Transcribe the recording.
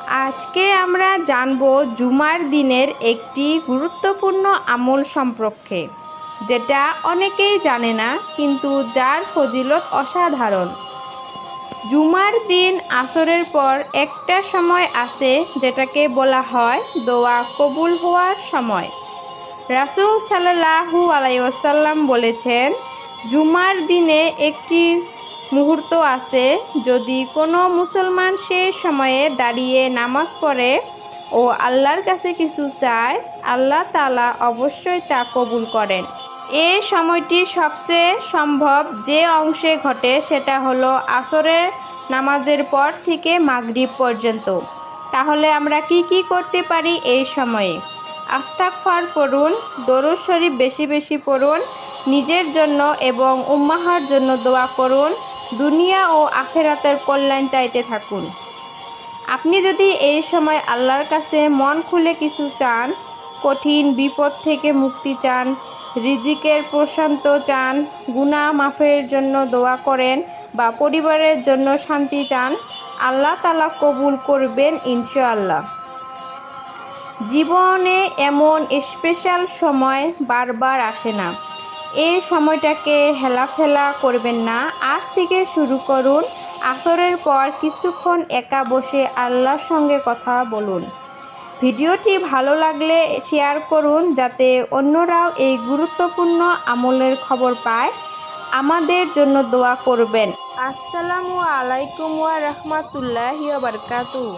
আজকে আমরা জানব জুমার দিনের একটি গুরুত্বপূর্ণ আমল সম্পর্কে, যেটা অনেকেই জানে না, কিন্তু যার ফজিলত অসাধারণ। জুমার দিন আসরের পর একটা সময় আছে যেটাকে বলা হয় দোয়া কবুল হওয়ার সময়। রাসূল সাল্লাল্লাহু আলাইহি ওয়াসাল্লাম বলেছেন, জুমার দিনে একটি মুহূর্ত আছে, যদি কোনো মুসলমান সেই সময়ে দাঁড়িয়ে নামাজ পড়ে ও আল্লাহর কাছে কিছু চায়, আল্লাহ তাআলা অবশ্যই তা কবুল করেন। এই সময়টি সবচেয়ে সম্ভব যে অংশে ঘটে সেটা হলো আসরের নামাজের পর থেকে মাগরিব পর্যন্ত। তাহলে আমরা কি করতে পারি এই সময়ে? ইস্তিগফার পড়ুন, দরুদ শরীফ বেশি বেশি পড়ুন, নিজের জন্য এবং উম্মাহর জন্য দোয়া করুন, দুনিয়া ও আখিরাতের কল্যাণ চাইতে থাকুন। আপনি যদি এই সময় আল্লাহর কাছে মন খুলে কিছু চান, কঠিন বিপদ থেকে মুক্তি চান, রিজিকের প্রশান্ত চান, গুনাহ মাফের জন্য দোয়া করেন বা পরিবারের জন্য শান্তি চান, আল্লাহ তাআলা কবুল করবেন ইনশাআল্লাহ। জীবনে এমন স্পেশাল সময় বারবার আসে না। এই সময়টাকে হেলাফেলা করবেন না। আজ থেকে শুরু করুন। আসরের পর কিছুক্ষণ একা বসে আল্লাহর সঙ্গে কথা বলুন। ভিডিওটি ভালো লাগলে শেয়ার করুন, যাতে অন্যরাও এই গুরুত্বপূর্ণ আমলের খবর পায়। আমাদের জন্য দোয়া করবেন। আসসালামু আলাইকুম ওয়া রাহমাতুল্লাহি ওয়া বারাকাতুহু।